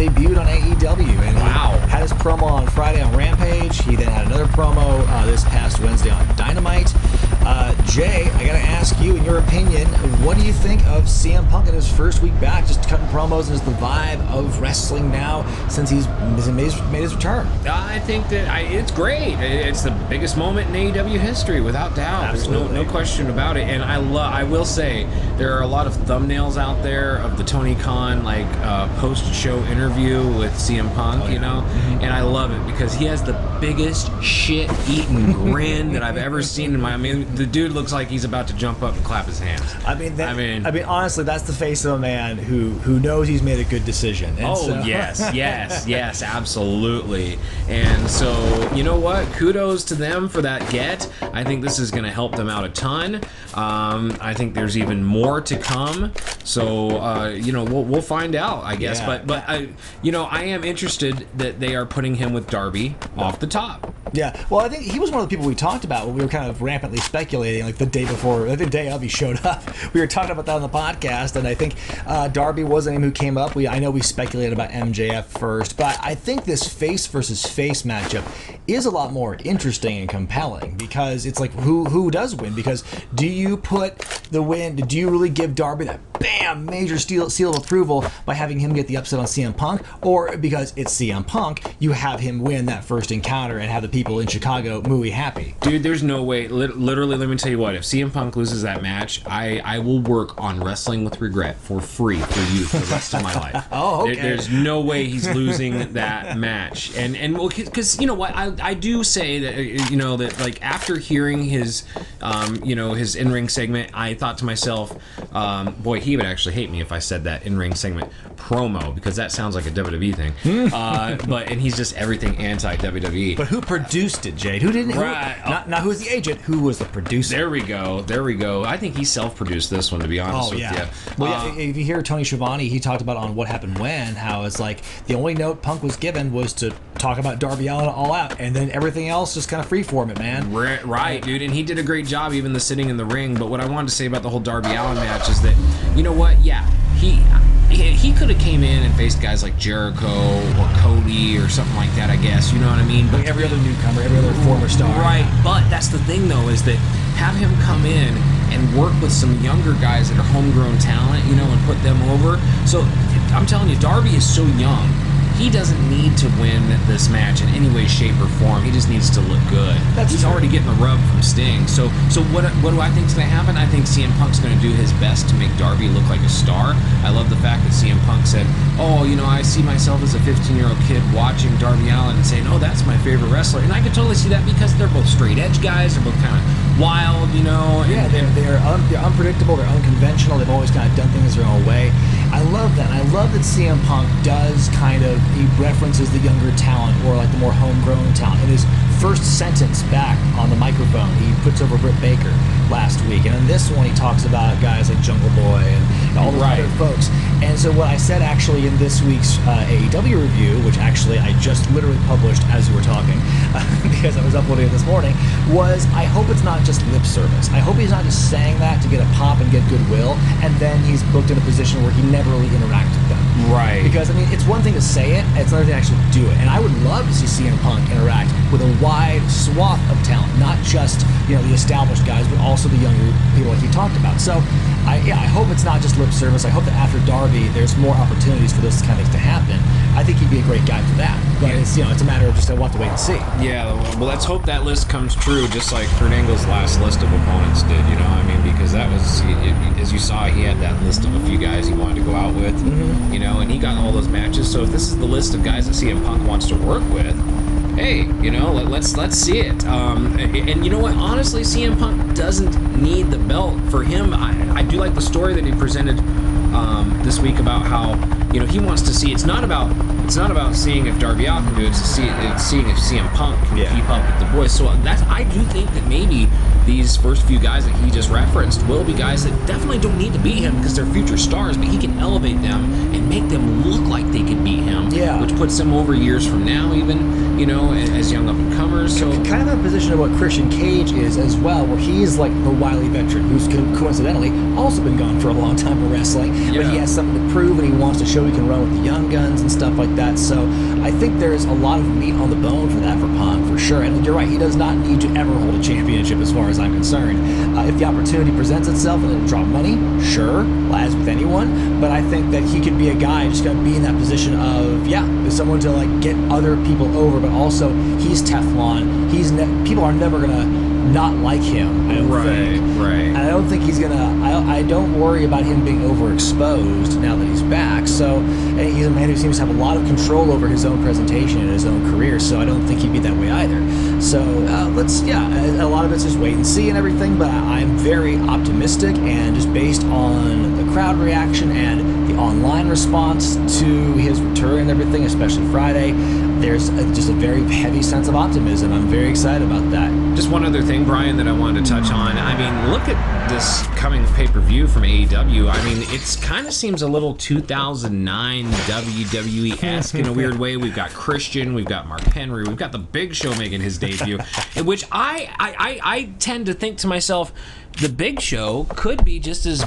debuted on AEW. And wow. He had his promo on Friday on Rampage. He then had another promo this past Wednesday on Dynamite. Jay, I got to ask you, in your opinion, what do you think of CM Punk in his first week back, just cutting promos, and is the vibe of wrestling now since he's made his return? I think that it's great. It's the biggest moment in AEW history, without doubt. Absolutely. There's no question about it. And I will say, there are a lot of thumbnails out there of the Tony Khan post-show interview with CM Punk, you know, and I love it because he has the biggest shit-eating grin that I've ever seen in my. I mean, the dude looks like he's about to jump up and clap his hands. I mean, honestly, that's the face of a man who knows he's made a good decision. And yes, absolutely. And so, you know what? Kudos to them for that get. I think this is going to help them out a ton. I think there's even more to come. So, we'll find out, I guess. Yeah. But I am interested that they are putting him with Darby off the top. Yeah, well, I think he was one of the people we talked about when we were kind of rampantly speculating, like the day of he showed up. We were talking about that on the podcast, and I think Darby was a name who came up. I know we speculated about MJF first, but I think this face versus face matchup is a lot more interesting and compelling because it's like who does win? Because do you put the win? Do you really give Darby that bam major seal of approval by having him get the upset on CM Punk, or because it's CM Punk, you have him win that first encounter and have the people in Chicago mooey happy? Dude, there's no way. Literally, let me tell you what. If CM Punk loses that match, I will work on Wrestling with Regret for free for you for the rest of my life. Oh, okay. There's no way he's losing that match. And because you know what, I do say that that like after hearing his his in-ring segment, I thought to myself, boy, he would actually hate me if I said that in-ring segment promo, because that sounds like a WWE thing. And he's just everything anti-WWE. But who produced it, Jade? Who didn't? Right. Not who was the agent. Who was the producer? There we go. I think he self-produced this one, to be honest with you. Well, if you hear Tony Schiavone, he talked about on What Happened When, how it's like the only note Punk was given was to talk about Darby Allin all out, and then everything else just kind of freeform it, man. Right, dude, and he did a great job, even the sitting in the ring. But what I wanted to say about the whole Darby Allin match is that, you know what? Yeah, he could have came in and faced guys like Jericho or Cody or something like that, I guess. You know what I mean? Like every other newcomer, every other former star. Right, but that's the thing, though, is that have him come in and work with some younger guys that are homegrown talent, and put them over. So I'm telling you, Darby is so young. He doesn't need to win this match in any way, shape, or form. He just needs to look good. He's already getting the rub from Sting. So what do I think is going to happen? I think CM Punk's going to do his best to make Darby look like a star. I love the fact that CM Punk said, I see myself as a 15-year-old kid watching Darby Allin and saying, that's my favorite wrestler. And I can totally see that because they're both straight edge guys. They're both kind of wild, Yeah, they're unpredictable. They're unconventional. They've always kind of done things their own way. I love that. I love that CM Punk does he references the younger talent or like the more homegrown talent. In his first sentence back on the microphone, he puts over Britt Baker last week. And in this one, he talks about guys like Jungle Boy and all those other folks. And so what I said actually in this week's AEW review, which actually I just literally published as we were talking, because I was uploading it this morning, was I hope it's not just lip service. I hope he's not just saying that to get a pop and get goodwill, and then he's booked in a position where he never really interacts with them. Right. Because, it's one thing to say it, it's another thing to actually do it. And I would love to see CM Punk interact with a wide swath of talent, not just, the established guys, but also the younger people like he talked about. So, I hope it's not just lip service. I hope that after Darby, there's more opportunities for those kind of things to happen. I think he'd be a great guy for that. But it's a matter of just I want to wait and see. Yeah, well, let's hope that list comes true, just like Fernando's last list of opponents did. Because that was, as you saw, he had that list of a few guys he wanted to go out with, and he got all those matches. So if this is the list of guys that CM Punk wants to work with, hey, let's see it. And you know what? Honestly, CM Punk doesn't need the belt. For him, I do like the story that he presented this week about how he wants to see. It's not about seeing if Darby Allin can do it. It's seeing if CM Punk can keep up with the boys. So I do think that maybe these first few guys that he just referenced will be guys that definitely don't need to beat him because they're future stars, but he can elevate them and make them look like they could beat him. Yeah. Which puts them over years from now, even, you know, as young up-and-comers. So kind of in a position of what Christian Cage is as well, where he's like the wily veteran who's coincidentally also been gone for a long time in wrestling, but he has something to prove and he wants to show he can run with the young guns and stuff like that. So I think there's a lot of meat on the bone for that for Punk, for sure. And you're right, he does not need to ever hold a championship as far as I'm concerned. If the opportunity presents itself and it'll draw money, sure, as with anyone, but I think that he could be a guy just going to be in that position of, there's someone to like get other people over, but also he's Teflon. People are never going to not like him, I don't think. Right. And I don't think he's gonna. I don't worry about him being overexposed now that he's back. So and he's a man who seems to have a lot of control over his own presentation and his own career. So I don't think he'd be that way either. So a lot of it's just wait and see and everything. But I'm very optimistic, and just based on the crowd reaction and the online response to his return and everything, especially Friday, there's just a very heavy sense of optimism. I'm very excited about that. Just one other thing, Brian, that I wanted to touch on. I mean, look at this coming pay-per-view from AEW. I mean, it kind of seems a little 2009 WWE-esque in a weird way. We've got Christian, we've got Mark Henry, we've got the Big Show making his debut, in which I tend to think to myself, the Big Show could be just as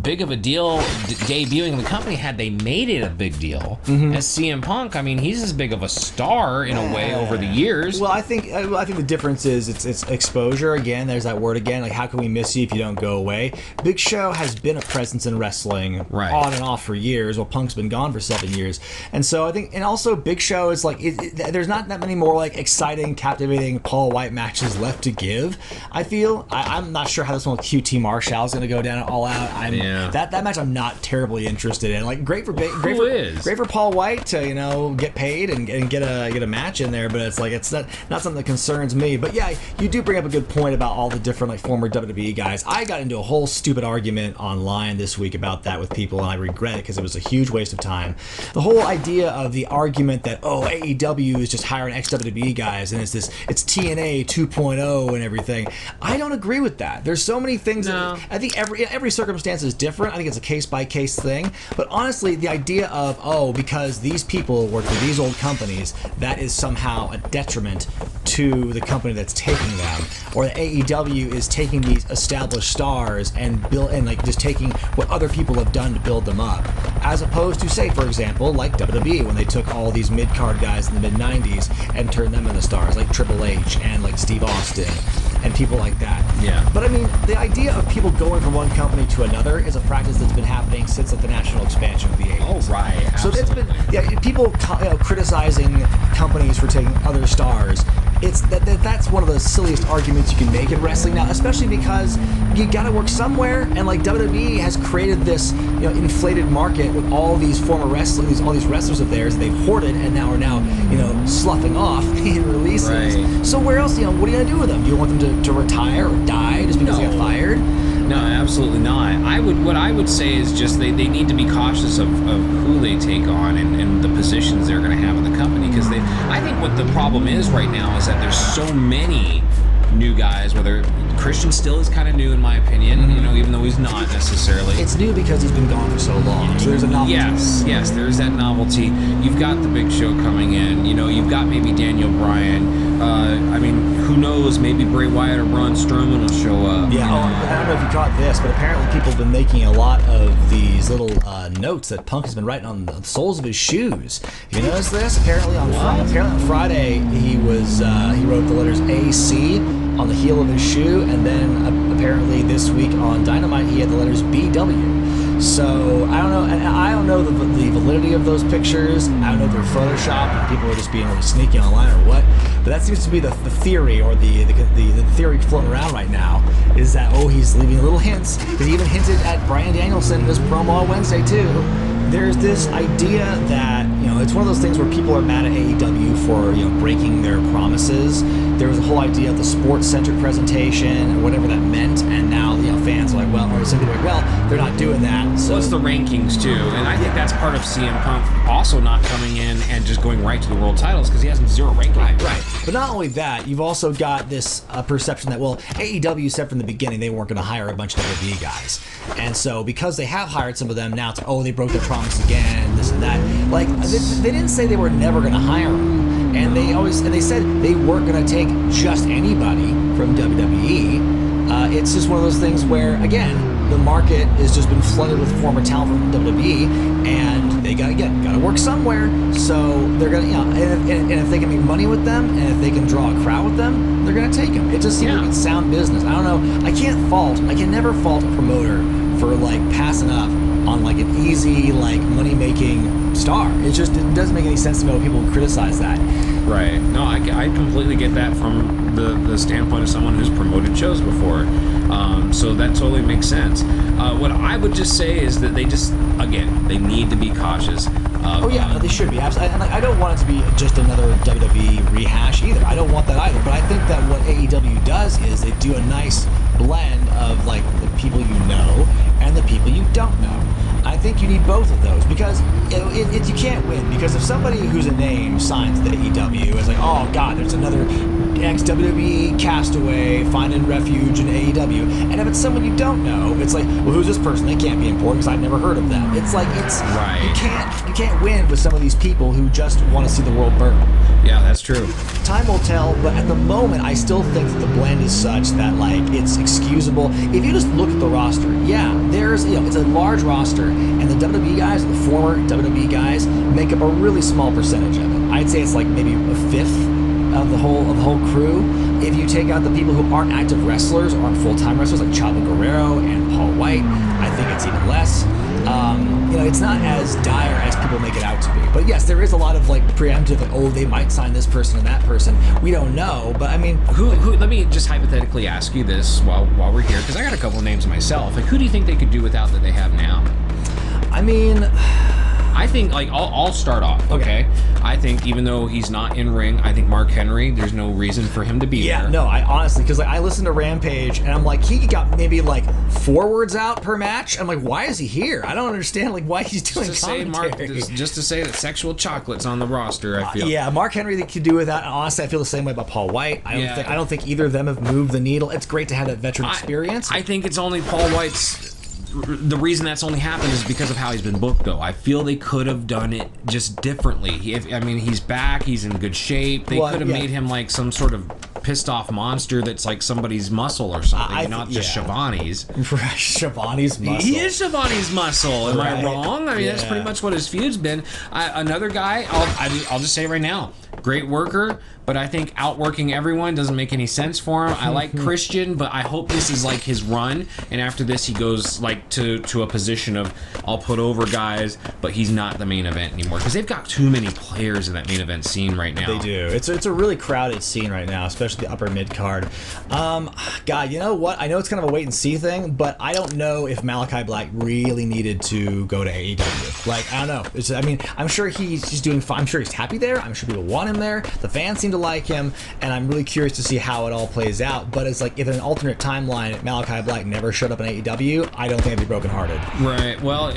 big of a deal debuting in the company had they made it a big deal as CM Punk. I mean, he's as big of a star in a way over the years. Well, I think the difference is it's exposure. Again, there's that word again. Like, how can we miss you if you don't go away? Big Show has been a presence in wrestling on and off for years. Well, Punk's been gone for 7 years, and so I think, and also Big Show is like there's not that many more like exciting, captivating Paul White matches left to give. I feel I'm not sure how this one with QT Marshall is going to go down All Out. That match I'm not terribly interested in. Like, great for Paul White to get paid and get a match in there, but it's like it's not something that concerns me. But yeah, you do bring up a good point about all the different like former WWE guys. I got into a whole stupid argument online this week about that with people, and I regret it because it was a huge waste of time. The whole idea of the argument that AEW is just hiring ex-WWE guys and it's TNA 2.0 and everything. I don't agree with that. There's so many things. I think every circumstance is different. I think it's a case-by-case thing. But honestly, the idea of, because these people work for these old companies, that is somehow a detriment to the company that's taking them. Or the AEW is taking these established stars and just taking what other people have done to build them up. As opposed to, say, for example, like WWE, when they took all these mid-card guys in the mid-90s and turned them into stars, like Triple H and like Steve Austin and people like that. Yeah. But I mean, the idea of people going from one company to another is a practice that's been happening since like the national expansion of the 80s. Oh, right. Absolutely. So it's been people criticizing companies for taking other stars. That's one of the silliest arguments you can make in wrestling now, especially because you got to work somewhere, and like WWE has created this inflated market with all these former wrestlers, all these wrestlers of theirs they've hoarded and now are sloughing off in releases. Right. So where else? What are you gonna do with them? Do you want them to retire or die just because they got fired? No, absolutely not. What I would say is just they need to be cautious of who they take on and the positions they're going to have in the company, because I think what the problem is right now is that there's so many new guys, whether Christian still is kind of new in my opinion, even though he's not necessarily. It's new because he's been gone for so long, so there's a novelty. Yes, there's that novelty. You've got the Big Show coming in, you've got maybe Daniel Bryan. I mean, who knows, maybe Bray Wyatt or Braun Strowman will show up. Yeah, I don't know if you caught this, but apparently people have been making a lot of these little notes that Punk has been writing on the soles of his shoes. Have you noticed this? Apparently on Friday he wrote the letters AC on the heel of his shoe, and then apparently this week on Dynamite he had the letters BW. So I don't know, and I don't know the validity of those pictures. I don't know if they're Photoshop and people are just being really sneaky online or what. But that seems to be the theory, or the theory floating around right now, is that he's leaving little hints. He even hinted at Bryan Danielson in this promo on Wednesday too. There's this idea that it's one of those things where people are mad at AEW for breaking their promises. There was a whole idea of the sports-centric presentation or whatever that meant, and now fans are like, they're not doing that. So it's the rankings too, and I think that's part of CM Punk also not coming in and just going right to the world titles because he has 0 ranking. Right. But not only that, you've also got this perception that, well, AEW said from the beginning they weren't going to hire a bunch of WWE guys. And so because they have hired some of them, now it's, oh, they broke their promise again, this and that. Like, they didn't say they were never going to hire them. And they said they weren't going to take just anybody from WWE. It's just one of those things where, again, the market has just been flooded with former talent from WWE, and they gotta work somewhere. So they're gonna, and if they can make money with them, and if they can draw a crowd with them, they're gonna take them. It just seems like it's sound business. I don't know. I can never fault a promoter for like passing up on like an easy like money making star. It doesn't make any sense to me when people criticize that. Right. No, I completely get that from the standpoint of someone who's promoted shows before. So that totally makes sense. What I would just say is that they need to be cautious. They should be. Absolutely. And I don't want it to be just another WWE rehash either. I don't want that either. But I think that what AEW does is they do a nice blend of like the people you know and the people you don't know. I think you need both of those because you can't win. Because if somebody who's a name signs the AEW, it's like, oh god, there's another ex-WWE castaway finding refuge in AEW. And if it's someone you don't know, it's like, well, who's this person? They can't be important because I've never heard of them. It's like right. You can't win with some of these people who just want to see the world burn. Yeah, that's true. Time will tell, but at the moment, I still think that the blend is such that like it's excusable. If you just look at the roster, there's it's a large roster, and the WWE guys, the former WWE guys, make up a really small percentage of it. I'd say it's like maybe a fifth of the whole crew. If you take out the people who aren't active wrestlers, aren't full-time wrestlers like Chavo Guerrero and Paul White, I think it's even less. It's not as dire as people make it out to be. But yes, there is a lot of like preemptive, like, oh, they might sign this person and that person. We don't know, but I mean, who? Let me just hypothetically ask you this while we're here, because I got a couple names myself. Like, who do you think they could do without that they have now? I mean, I think, like, I'll start off, okay? I think even though he's not in ring, I think Mark Henry, there's no reason for him to be there. Yeah, no, I honestly, because like I listened to Rampage, and I'm like, he got maybe like 4 words out per match. I'm like, why is he here? I don't understand like why he's doing commentary. Just to say that sexual chocolate's on the roster, I feel. Yeah, Mark Henry, they could do with that. And honestly, I feel the same way about Paul White. I don't think either of them have moved the needle. It's great to have that veteran experience. I think it's only Paul White's. The reason that's only happened is because of how he's been booked, though. I feel they could have done it just differently. He's back. He's in good shape. They could have made him like some sort of pissed off monster that's like somebody's muscle or something, not just Shivani's. Shivani's muscle. He is Shivani's muscle. Am I wrong? I mean, that's pretty much what his feud's been. Another guy, I'll just say right now, great worker, but I think outworking everyone doesn't make any sense for him. I like Christian, but I hope this is like his run, and after this he goes like to a position of I'll put over guys, but he's not the main event anymore because they've got too many players in that main event scene right now. They do. It's a really crowded scene right now, especially the upper mid card. God, you know what? I know it's kind of a wait and see thing, but I don't know if Malachi Black really needed to go to AEW. Like, I don't know. I'm sure he's doing fine. I'm sure he's happy there. I'm sure people want him there. The fans seem to like him, and I'm really curious to see how it all plays out. But it's like if in an alternate timeline Malachi Black never showed up in AEW, I don't think I'd be brokenhearted. Right. Well,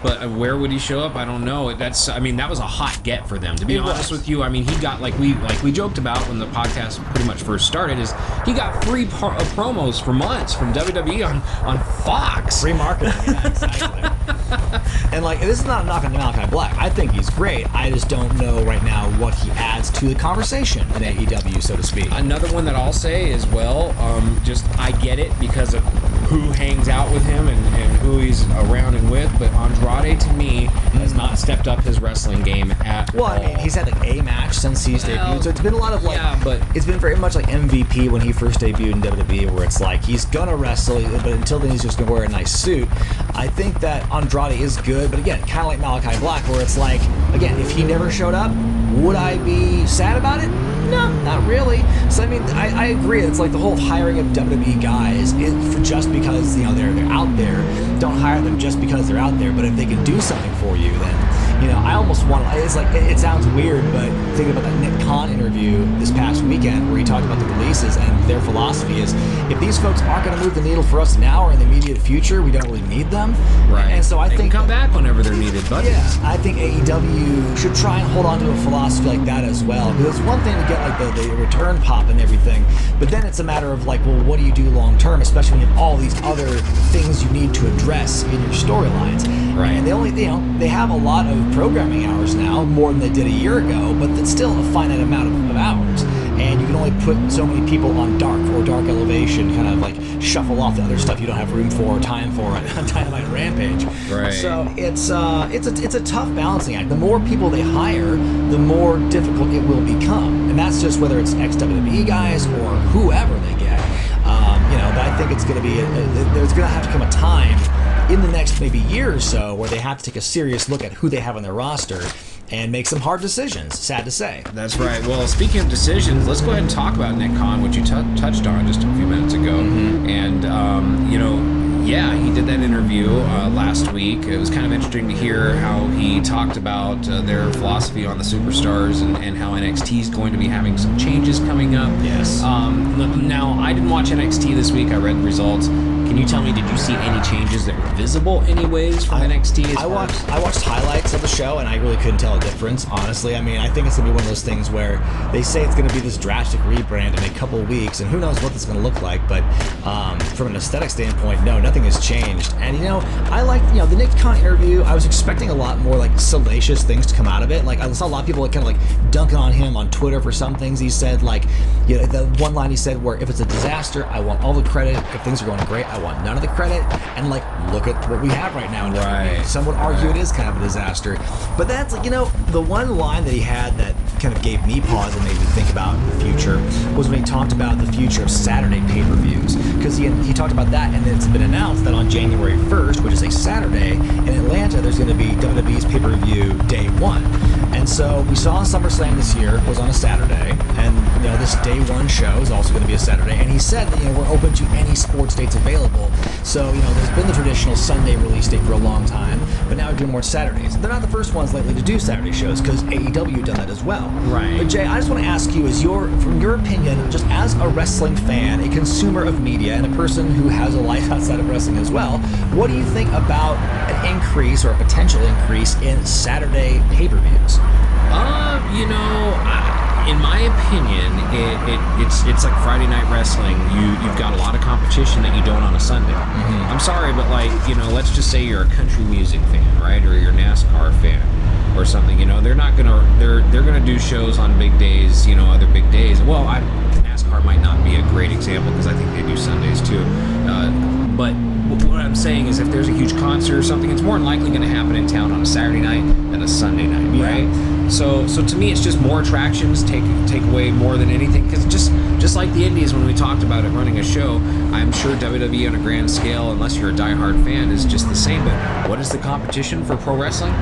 but where would he show up? I don't know. That was a hot get for them. To be honest with you, I mean, he got like we joked about when the podcast pretty much first started, is he got free promos for months from WWE on Fox. Free marketing, yeah, exactly. And like, this is not a knock on Malachi Black. I think he's great. I just don't know right now what he adds to the conversation in AEW, so to speak. Another one that I'll say as well, just I get it because of who hangs out with him and who he's around and with, but Andrade to me has not stepped up his wrestling game at all. I mean, he's had like a match since he's debuted, so it's been a lot of like, but it's been very much like MVP when he first debuted in WWE, where it's like he's gonna wrestle, but until then he's just gonna wear a nice suit. I think that Andrade is good, but again, kind of like Malachi Black, where it's like, again, if he never showed up, would I be sad about it? No, not really. So I mean, I agree. It's like the whole hiring of WWE guys for just because they're out there. Don't hire them just because they're out there. But if they can do something for you, then I almost want. It's like it sounds weird, but thinking about that Nick Khan interview this past weekend where he talked about the releases and their philosophy is, if these folks aren't going to move the needle for us now or in the immediate future, we don't really need them. Right. And so I they think can come back whenever they're needed. But yeah, I think AEW should try and hold on to a philosophy like that as well. Because it's one thing to get like the return pop and everything, but then it's a matter of like, well, what do you do long term, especially when you have all these other things you need to address in your storylines. Right. And they only, they have a lot of programming hours now, more than they did a year ago, but it's still a finite amount of hours. And you can only put so many people on Dark or Dark Elevation, kind of like shuffle off the other stuff you don't have room for or time for on Dynamite and Rampage. Right. So it's a tough balancing act. The more people they hire, the more difficult it will become, and that's just whether it's ex-WWE guys or whoever they get. But I think it's going to be there's going to have to come a time in the next maybe year or so where they have to take a serious look at who they have on their roster and make some hard decisions, sad to say. That's right. Well, speaking of decisions, let's go ahead and talk about Nick Khan, which you touched on just a few minutes ago. And, yeah, he did that interview last week. It was kind of interesting to hear how he talked about their philosophy on the superstars and how NXT is going to be having some changes coming up. Yes. Now, I didn't watch NXT this week. I read the results. Can you tell me, did you see any changes that were visible anyways from NXT? I watched highlights of the show, and I really couldn't tell a difference, honestly. I mean, I think it's going to be one of those things where they say it's going to be this drastic rebrand in a couple of weeks, and who knows what this is going to look like, but from an aesthetic standpoint, no, nothing has changed. And, I like, the Nick Khan interview, I was expecting a lot more, like, salacious things to come out of it. Like, I saw a lot of people kind of, like, dunking on him on Twitter for some things he said, like, the one line he said where, if it's a disaster, I want all the credit. If things are going great, I want none of the credit. And like, look at what we have right now. Right. Some would argue it is kind of a disaster. But that's like, the one line that he had that kind of gave me pause and made me think about the future was when he talked about the future of Saturday pay-per-views. Because he talked about that, and it's been announced that on January 1st, which is a Saturday, in Atlanta, there's going to be WWE's pay-per-view day one. And so we saw SummerSlam this year was on a Saturday, and this day one show is also going to be a Saturday. And he said that we're open to any sports dates available. So there's been the traditional Sunday release date for a long time, but now we're doing more Saturdays. They're not the first ones lately to do Saturday shows because AEW done that as well. Right. But Jay, I just want to ask you, from your opinion, just as a wrestling fan, a consumer of media, and a person who has a life outside of wrestling as well, what do you think about an increase or a potential increase in Saturday pay-per-views? In my opinion, it's like Friday Night Wrestling. You've got a lot of competition that you don't on a Sunday. I'm sorry, but let's just say you're a country music fan, right, or you're a NASCAR fan or something. They're not they're gonna do shows on big days, other big days. Well, NASCAR might not be a great example because I think they do Sundays too. But what I'm saying is, if there's a huge concert or something, it's more than likely going to happen in town on a Saturday night than a Sunday night, right? So to me, it's just more attractions take away more than anything. Because just like the Indies, when we talked about it running a show, I'm sure WWE on a grand scale, unless you're a diehard fan, is just the same. But what is the competition for pro wrestling?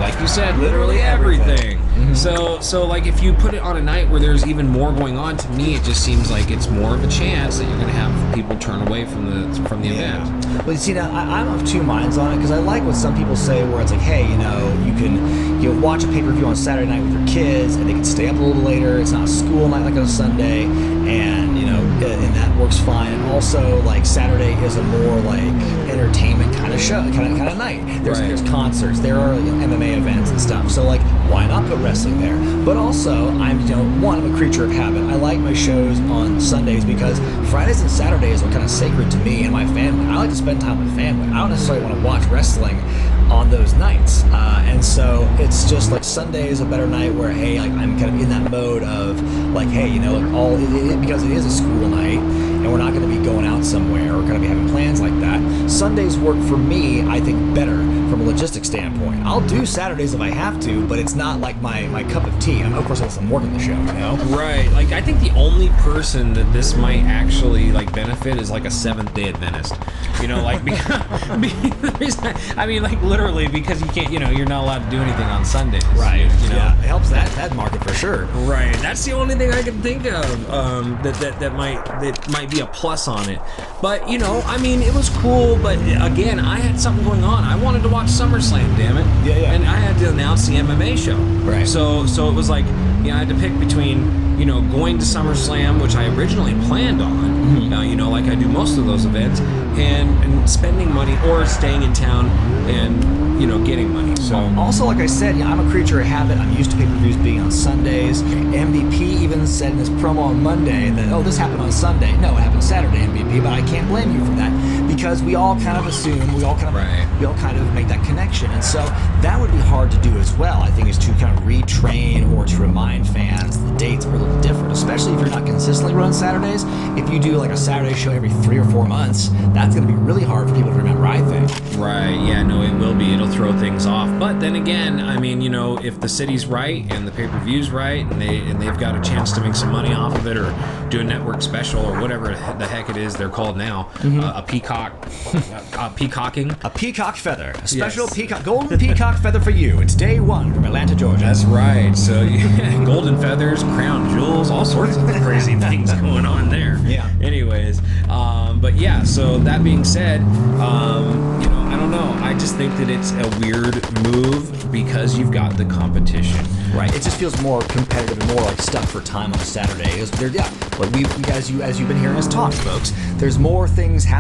Like you said, literally everything. So like, if you put it on a night where there's even more going on, to me it just seems like it's more of a chance that you're going to have people turn away from the event. Well, you see, now I'm of two minds on it, because I like what some people say, where it's like, hey, you can watch a pay-per-view on Saturday night with your kids, and they can stay up a little later. It's not a school night like on a Sunday, and and that works fine. And also, like, Saturday is a more like entertainment kind of show, kind of night. There's concerts, there are MMA events and stuff. So like, why not put wrestling there? But also, I'm a creature of habit. I like my shows on Sundays because Fridays and Saturdays are kind of sacred to me and my family. I like to spend time with family. I don't necessarily want to watch wrestling on those nights, and so it's just like Sunday is a better night where, hey, like, I'm kind of in that mode of like, hey, because it is a school night and we're not going to be going out somewhere or going to be having plans like that. Sundays work for me, I think, better from a logistic standpoint. I'll do Saturdays if I have to, but it's not like my cup of tea. Of course, unless I'm working the show, Right. Like, I think the only person that this might actually like benefit is like a Seventh-day Adventist. Literally, because you can't, you're not allowed to do anything on Sundays. Right. Yeah, it helps that market for sure. sure. Right. That's the only thing I can think of that might be a plus on it. But you know, I mean, it was cool. But again, I had something going on. I wanted to watch SummerSlam. Damn it. Yeah. And I had to announce the MMA show. Right. So it was like, I had to pick between, going to SummerSlam, which I originally planned on. Like I do most of those events, and spending money or staying in town and getting money. So also, like I said, I'm a creature of habit. I'm used to pay-per-views being on Sundays. MVP even said in his promo on Monday that, this happened on Sunday. No, it happened Saturday, MVP. But I can't blame you for that, because we all kind of assume, we all kind of make that connection, and so that would be hard to do as well. I think is to kind of retrain or to remind fans the dates are a little different, especially if you're not consistently running Saturdays. If you do like a Saturday show every 3 or 4 months, that's going to be really hard for people to remember, I think. Right, yeah, no, it will be. It'll throw things off. But then again, I mean, if the city's right and the pay-per-view's right and they've got a chance to make some money off of it or do a network special or whatever the heck it is they're called now, a peacocking. A peacock feather. A special peacock, golden peacock feather for you. It's day 1 from Atlanta, Georgia. That's right. So, golden feathers, crown jewels, all sorts of crazy things going on there. Yeah. Anyways, but yeah, so that being said, I don't know. I just think that it's a weird move because you've got the competition. Right. It just feels more competitive and more like stuck for time on a Saturday. Like as you've been hearing us talk, folks, there's more things happening.